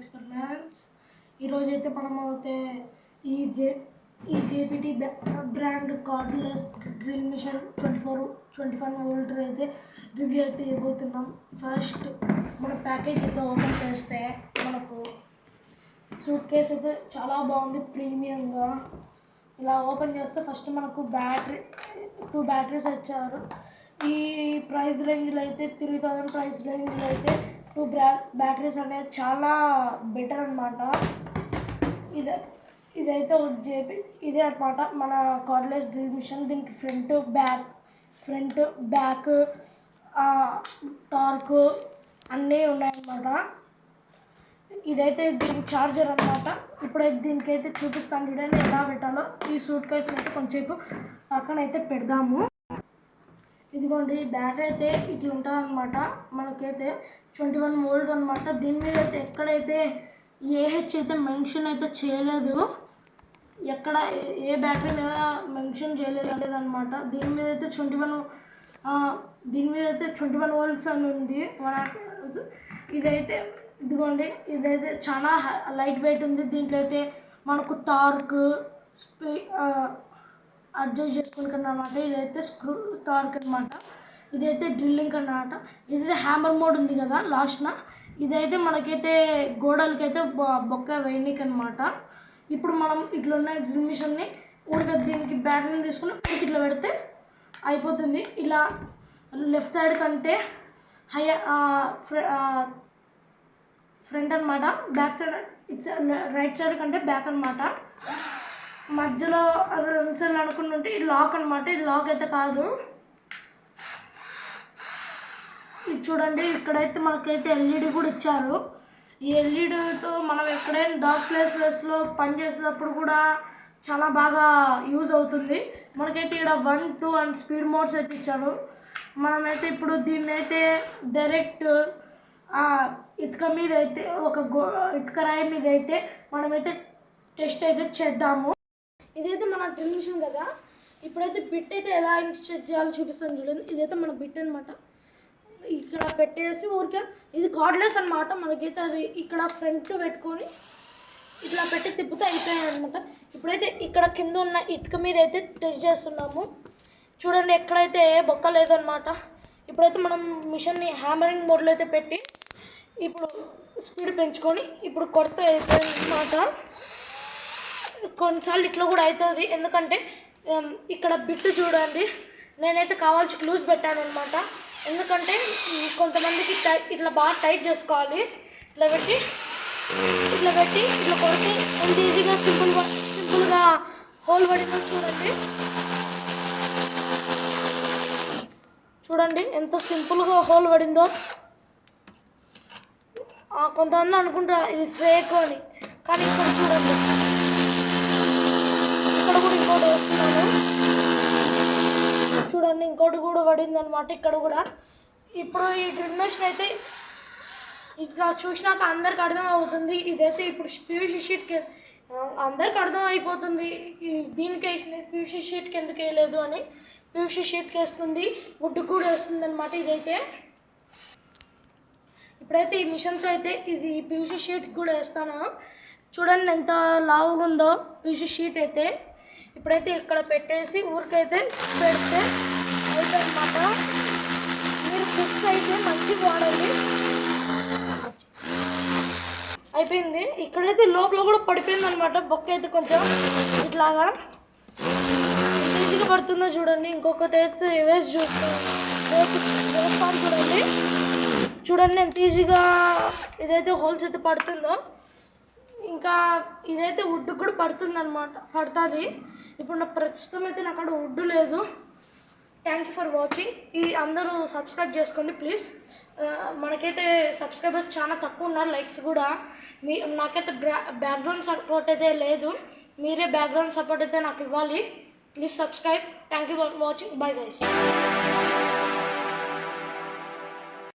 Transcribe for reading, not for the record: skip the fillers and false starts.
Experiments. ఈరోజు అయితే మనమైతే ఈ JPT brand cordless drill machine 21 volt అయితే రివ్యూ అయితే ఇవ్వబోతున్నాం. ఫస్ట్ మన ప్యాకేజ్ అయితే ఓపెన్ చేస్తే మనకు సూట్ కేస్ అయితే చాలా బాగుంది, ప్రీమియంగా. ఇలా ఓపెన్ చేస్తే ఫస్ట్ మనకు 2 బ్యాటరీస్ ఇచ్చారు. ఈ ప్రైస్ రేంజ్లో అయితే 3000 ప్రైస్ రేంజ్లో అయితే 2 బ్యాటరీస్ అనేది చాలా బెటర్ అనమాట. ఇదైతే ఇదే అనమాట మన కార్డ్లెస్ డ్రిల్ మిషన్. దీనికి ఫ్రంట్ బ్యాక్ టార్క్ అన్నీ ఉన్నాయన్నమాట. ఇదైతే దీనికి ఛార్జర్ అనమాట. ఇప్పుడైతే దీనికైతే చూపిస్తాను చూడండి ఎలా పెట్టాలో. ఈ సూట్ కేసు అయితే కొంచెంసేపు పక్కన అయితే పెడదాము. ఇదిగోండి బ్యాటరీ అయితే ఇట్లా ఉంటుంది అనమాట. మనకైతే 21 వోల్ట్ అనమాట. దీని మీద అయితే ఎక్కడైతే ఏహెచ్ అయితే మెన్షన్ అయితే చేయలేదు, ఎక్కడ ఏ బ్యాటరీ మీద మెన్షన్ చేయలేదన్నమాట. దీని మీద అయితే 21 వోల్ట్స్ అని ఉంది. ఇదిగోండి ఇదైతే చాలా లైట్ వెయిట్ ఉంది. దీంట్లో అయితే మనకు టార్క్ అడ్జస్ట్ చేసుకుంటాం అన్నమాట. ఇదైతే స్క్రూ టార్క్ అనమాట. ఇదైతే డ్రిల్లింగ్ అన్నమాట. ఇదైతే హ్యామర్ మోడ్ ఉంది కదా లాస్ట్న, ఇదైతే మనకైతే గోడలకైతే బొక్క వేయనీకి అనమాట. ఇప్పుడు మనం ఇట్లా ఉన్న డ్రిల్ మిషన్ని ఊరికే దీనికి బ్యాటరీని తీసుకుని ఇట్లా పెడితే అయిపోతుంది. ఇలా లెఫ్ట్ సైడ్ కంటే ఫ్రంట్ అనమాట, బ్యాక్ సైడ్ రైట్ సైడ్ కంటే బ్యాక్ అనమాట. మధ్యలో 2 సైడ్లు అనుకుంటుంటే ఇది లాక్ అనమాట. ఇది లాక్ అయితే కాదు. ఇది చూడండి, ఇక్కడైతే మనకైతే ఎల్ఈడి కూడా ఇచ్చారు. ఈ ఎల్ఈడితో మనం ఎక్కడైనా డార్క్ ప్లేసెస్లో పనిచేసేటప్పుడు కూడా చాలా బాగా యూజ్ అవుతుంది. మనకైతే ఇక్కడ 1, 2 అండ్ స్పీడ్ మోడ్స్ అయితే ఇచ్చారు. మనమైతే ఇప్పుడు దీన్ని అయితే డైరెక్ట్ ఇటుక మీద అయితే ఇటుక రాయి మీద అయితే మనమైతే టెస్ట్ అయితే చేద్దాము. ఇదైతే మన డ్రిల్ మిషన్ కదా. ఇప్పుడైతే బిట్ అయితే ఎలా ఇన్స్టేట్ చేయాలో చూపిస్తాను చూడండి. ఇదైతే మన బిట్ అనమాట. ఇక్కడ పెట్టేసి ఊరికే ఇది కార్డ్లెస్ అనమాట. మనకైతే అది ఇక్కడ ఫ్రంట్ పెట్టుకొని ఇట్లా పెట్టి తిప్పితే అయిపోయాయి అనమాట. ఇప్పుడైతే ఇక్కడ కింద ఉన్న ఇటుక మీద అయితే టెస్ట్ చేస్తున్నాము. చూడండి ఎక్కడైతే బొక్క లేదనమాట. ఇప్పుడైతే మనం మిషన్ని హ్యామరింగ్ మోడ్లో అయితే పెట్టి ఇప్పుడు స్పీడ్ పెంచుకొని ఇప్పుడు కొడితే అయిపోయింది అనమాట. కొన్నిసార్లు ఇట్లా కూడా అవుతుంది, ఎందుకంటే ఇక్కడ బిట్టు చూడండి నేనైతే కావాల్సి క్లూజ్ పెట్టాను అనమాట. ఎందుకంటే కొంతమందికి ఇట్లా బాగా టైట్ చేసుకోవాలి. ఇట్లా పెట్టి ఇట్లా కొడితే ఎంత ఈజీగా సింపుల్గా హోల్ పడిందో చూడండి ఎంత సింపుల్గా హోల్ పడిందో. కొంతమంది అనుకుంటా ఇది ఫేక్ అని, కానీ ఇక్కడ చూడండి, ఇక్కడ కూడా ఇంకోటి వేస్తున్నాను చూడండి, ఇంకోటి కూడా పడింది అనమాట ఇక్కడ కూడా. ఇప్పుడు ఈ డ్రిల్ మెషిన్ అయితే ఇట్లా చూసినాక అందరికి అర్థమవుతుంది. ఇదైతే ఇప్పుడు పీవీసీ షీట్కి అందరికి అర్థమైపోతుంది దీనికి వేసినది పీవీసీ షీట్కి ఎందుకు వేయలేదు అని. పీవీసీ షీట్కి వేస్తుంది, వుడ్ కూడా వేస్తుంది అనమాట. ఇదైతే ఇప్పుడైతే ఈ మిషన్తో అయితే ఇది పీవీసీ షీట్కి కూడా వేస్తాను. చూడండి ఎంత లావుగా ఉందో పీవీసీ షీట్ అయితే. ఇప్పుడైతే ఇక్కడ పెట్టేసి ఊరికైతే పెడితే అయితే అనమాట. మీరు బుక్స్ అయితే మంచిగా వాడండి. అయిపోయింది. ఇక్కడైతే లోపల కూడా పడిపోయింది అనమాట బొక్క అయితే కొంచెం ఇట్లాగా. ఎంత ఈజీగా పడుతుందో చూడండి. ఇంకొకటి అయితే వేసి చూస్తాను చూడండి ఎంత ఈజీగా ఇదైతే హోల్స్ అయితే పడుతుందో. ఇంకా ఇదైతే వుడ్ కూడా పడుతుంది. ఇప్పుడు నా ప్రస్తుతం అయితే నాకు అక్కడ వుడ్ లేదు. Thank you for watching. అందరూ సబ్స్క్రైబ్ చేసుకోండి ప్లీజ్. మనకైతే సబ్స్క్రైబర్స్ చాలా తక్కువ ఉన్నారు, లైక్స్ కూడా. నాకైతే బ్యాక్గ్రౌండ్ సపోర్ట్ అయితే లేదు. మీరే బ్యాక్గ్రౌండ్ సపోర్ట్ అయితే నాకు ఇవ్వాలి. Please subscribe. Thank you for watching. Bye guys.